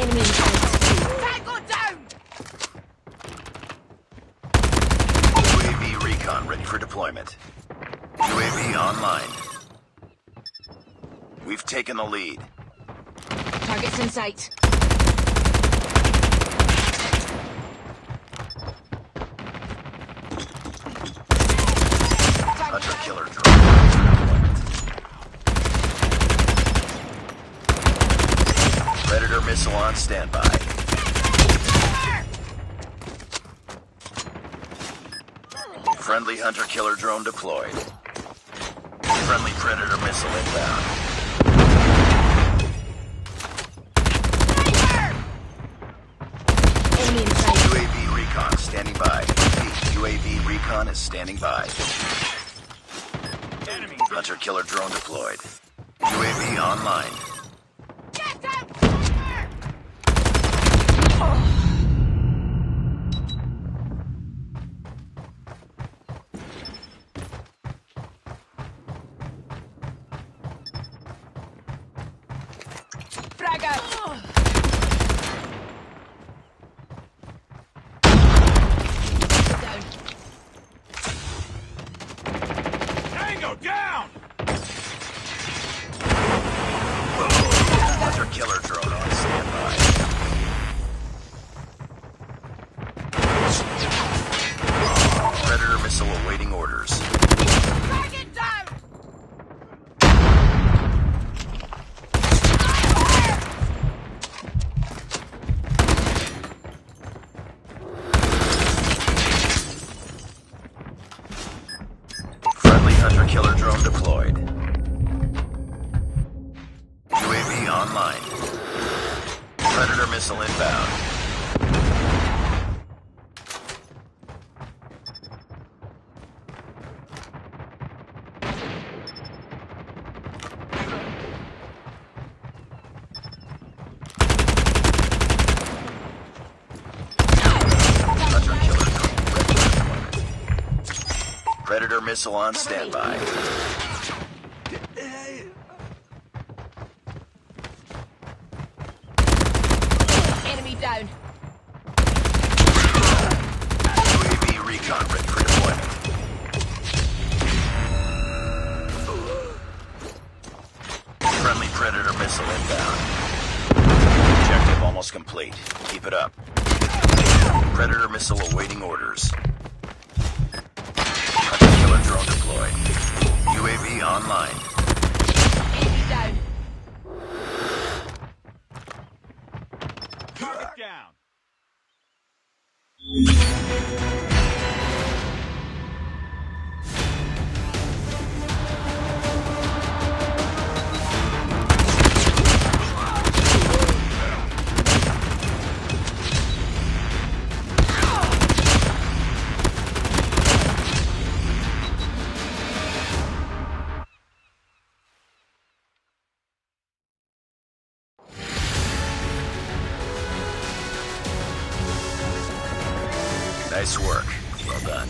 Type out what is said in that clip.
Enemy in sight. Tango down! UAV recon ready for deployment. UAV online. We've taken the lead. Targets in sight. Hunter killer drone. Predator missile on standby. Friendly hunter killer drone deployed. Friendly predator missile inbound. Enemy in sight. UAV recon standing by. UAV recon is standing by. Enemy! Hunter killer drone deployed. UAV online. Get out! Frag out! Down. Tango down! Hunter killer drone on standby. Predator missile awaiting orders. Target down! Friendly hunter killer drone deployed. UAV online. Predator missile inbound. Hunter killer drone ready for deployment. Predator missile on standby. Enemy down. UAV recon ready for deployment. Friendly predator missile inbound. Objective almost complete. Keep it up. Predator missile awaiting orders. Hunter killer drone deployed. UAV online. Enemy down. Target down! Nice work. Well done.